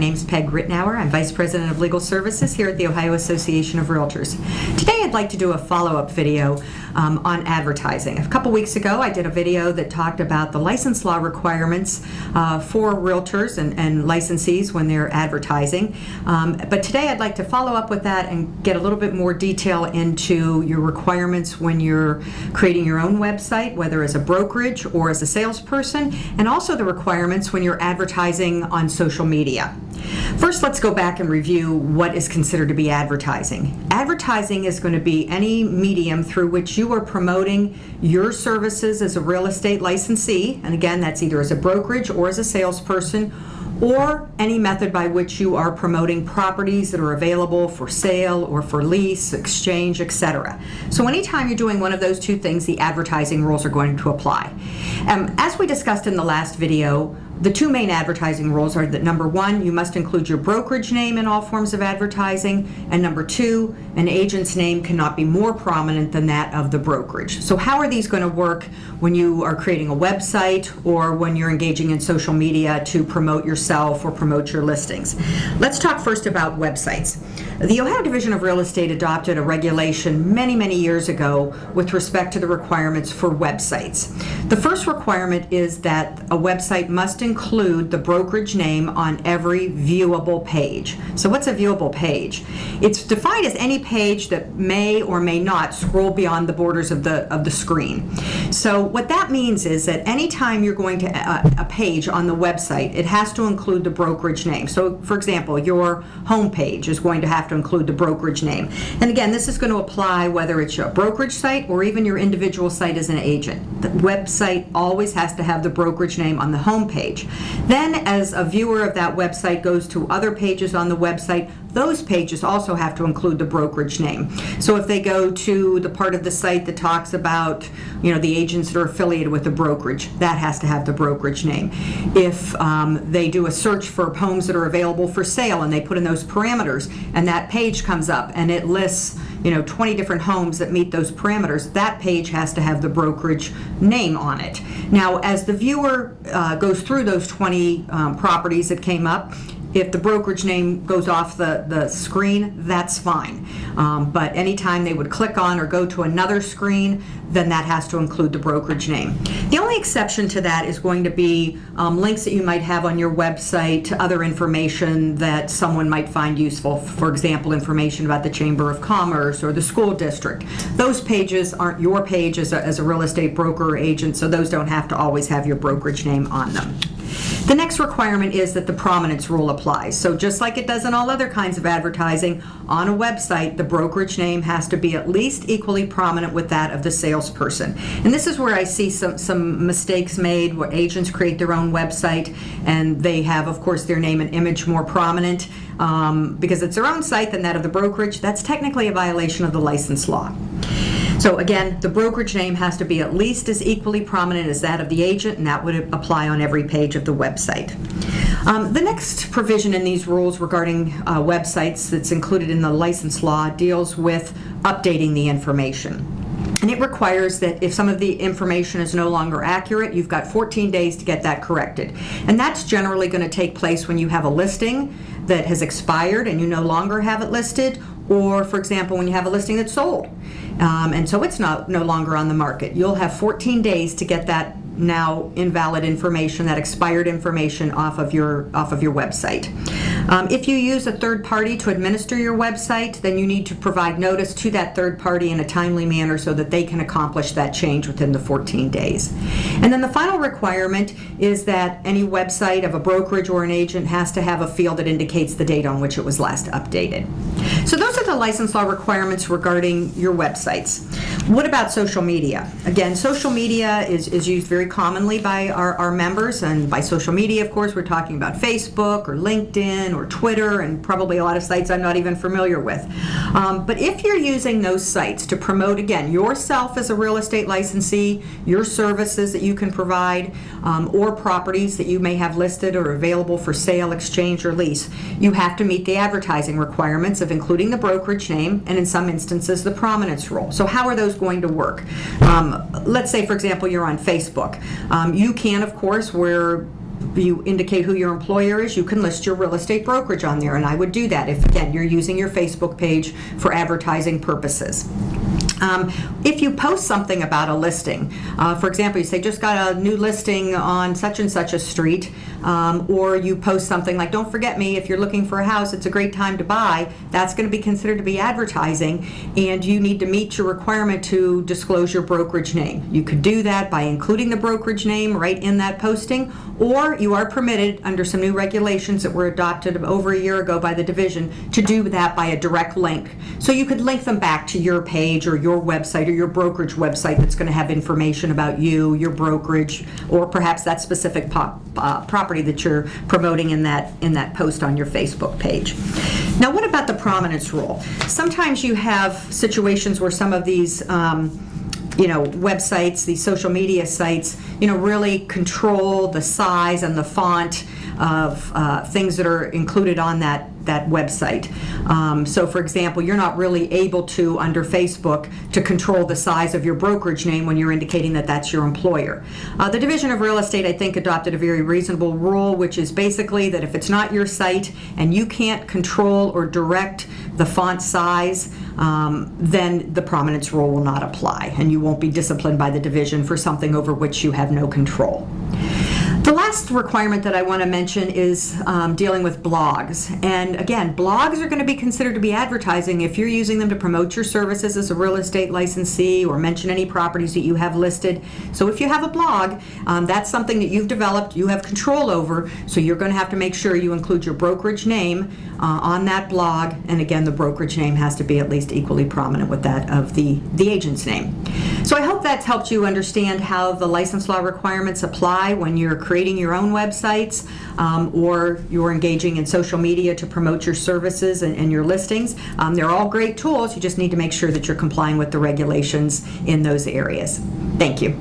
name's Peg Ritenour. I'm Vice President of Legal Services here at the Ohio Association of Realtors. Today I'd like to do a follow-up video on advertising. A couple weeks ago I did a video that talked about the license law requirements for realtors and licensees when they're advertising. But today I'd like to follow up with that and get a little bit more detail into your requirements when you're creating your own website, whether as a brokerage or as a salesperson, and also the requirements when you're advertising on social media. First, let's go back and review what is considered to be advertising. Advertising is going to be any medium through which you are promoting your services as a real estate licensee, and again, that's either as a brokerage or as a salesperson, or any method by which you are promoting properties that are available for sale or for lease, exchange, etc. So anytime you're doing one of those two things, the advertising rules are going to apply. As we discussed in the last video, the two main advertising rules are that number one, you must include your brokerage name in all forms of advertising, and number two, an agent's name cannot be more prominent than that of the brokerage. So how are these going to work when you are creating a website or when you're engaging in social media to promote yourself or promote your listings? Let's talk first about websites. The Ohio Division of Real Estate adopted a regulation many years ago with respect to the requirements for websites. The first requirement is that a website must include the brokerage name on every viewable page. So what's a viewable page? It's defined as any page that may or may not scroll beyond the borders of the screen. So what that means is that anytime you're going to a page on the website, it has to include the brokerage name. So for example, your home page is going to have to include the brokerage name. And again, this is going to apply whether it's your brokerage site or even your individual site as an agent. The website always has to have the brokerage name on the home page. Then as a viewer of that website goes to other pages on the website, those pages also have to include the brokerage name. So if they go to the part of the site that talks about, the agents that are affiliated with the brokerage, that has to have the brokerage name. If they do a search for homes that are available for sale and they put in those parameters and that page comes up and it lists 20 different homes that meet those parameters, that page has to have the brokerage name on it. Now, as the viewer goes through those 20 properties that came up, if the brokerage name goes off the screen, that's fine. But anytime they would click on or go to another screen, then that has to include the brokerage name. The only exception to that is going to be links that you might have on your website to other information that someone might find useful. For example, information about the Chamber of Commerce or the school district. Those pages aren't your page as a real estate broker or agent, so those don't have to always have your brokerage name on them. The next requirement is that the prominence rule applies. So just like it does in all other kinds of advertising, on a website, the brokerage name has to be at least equally prominent with that of the salesperson. And this is where I see some mistakes made where agents create their own website and they have, of course, their name and image more prominent because it's their own site than that of the brokerage. That's technically a violation of the license law. So again, the brokerage name has to be at least as equally prominent as that of the agent, and that would apply on every page of the website. The next provision in these rules regarding websites that's included in the license law deals with updating the information. And it requires that if some of the information is no longer accurate, you've got 14 days to get that corrected. And that's generally going to take place when you have a listing that has expired and you no longer have it listed, or for example, when you have a listing that's sold. And so it's no longer on the market. You'll have 14 days to get that now invalid information, that expired information off of your website. If you use a third party to administer your website, then you need to provide notice to that third party in a timely manner so that they can accomplish that change within the 14 days. And then the final requirement is that any website of a brokerage or an agent has to have a field that indicates the date on which it was last updated. So those are the license law requirements regarding your websites. What about social media? Again, social media is used very commonly by our members, and by social media, of course, we're talking about Facebook or LinkedIn or Twitter and probably a lot of sites I'm not even familiar with. But if you're using those sites to promote, again, yourself as a real estate licensee, your services that you can provide, or properties that you may have listed or available for sale, exchange, or lease, you have to meet the advertising requirements of including the brokerage name and in some instances the prominence rule. So how are those going to work? Let's say, for example, you're on Facebook. You can, of course, where you indicate who your employer is, you can list your real estate brokerage on there, and I would do that if, again, you're using your Facebook page for advertising purposes. If you post something about a listing, for example, you say just got a new listing on such and such a street, or you post something like, don't forget me, if you're looking for a house, it's a great time to buy, that's going to be considered to be advertising, and you need to meet your requirement to disclose your brokerage name. You could do that by including the brokerage name right in that posting, or you are permitted under some new regulations that were adopted over a year ago by the division to do that by a direct link. So you could link them back to your page or your website or your brokerage website that's going to have information about you, your brokerage, or perhaps that specific property that you're promoting in that post on your Facebook page. Now, what about the prominence rule? Sometimes you have situations where some of these websites, these social media sites, really control the size and the font of things that are included on that website. So for example, you're not really able to, under Facebook, to control the size of your brokerage name when you're indicating that that's your employer. The Division of Real Estate, I think, adopted a very reasonable rule, which is basically that if it's not your site and you can't control or direct the font size, then the prominence rule will not apply, and you won't be disciplined by the division for something over which you have no control. The last requirement that I want to mention is dealing with blogs. And again, blogs are going to be considered to be advertising if you're using them to promote your services as a real estate licensee or mention any properties that you have listed. So if you have a blog, that's something that you've developed, you have control over, so you're going to have to make sure you include your brokerage name on that blog. And again, the brokerage name has to be at least equally prominent with that of the agent's name. So I hope that's helped you understand how the license law requirements apply when you're creating your own websites or you're engaging in social media to promote your services and your listings. They're all great tools. You just need to make sure that you're complying with the regulations in those areas. Thank you.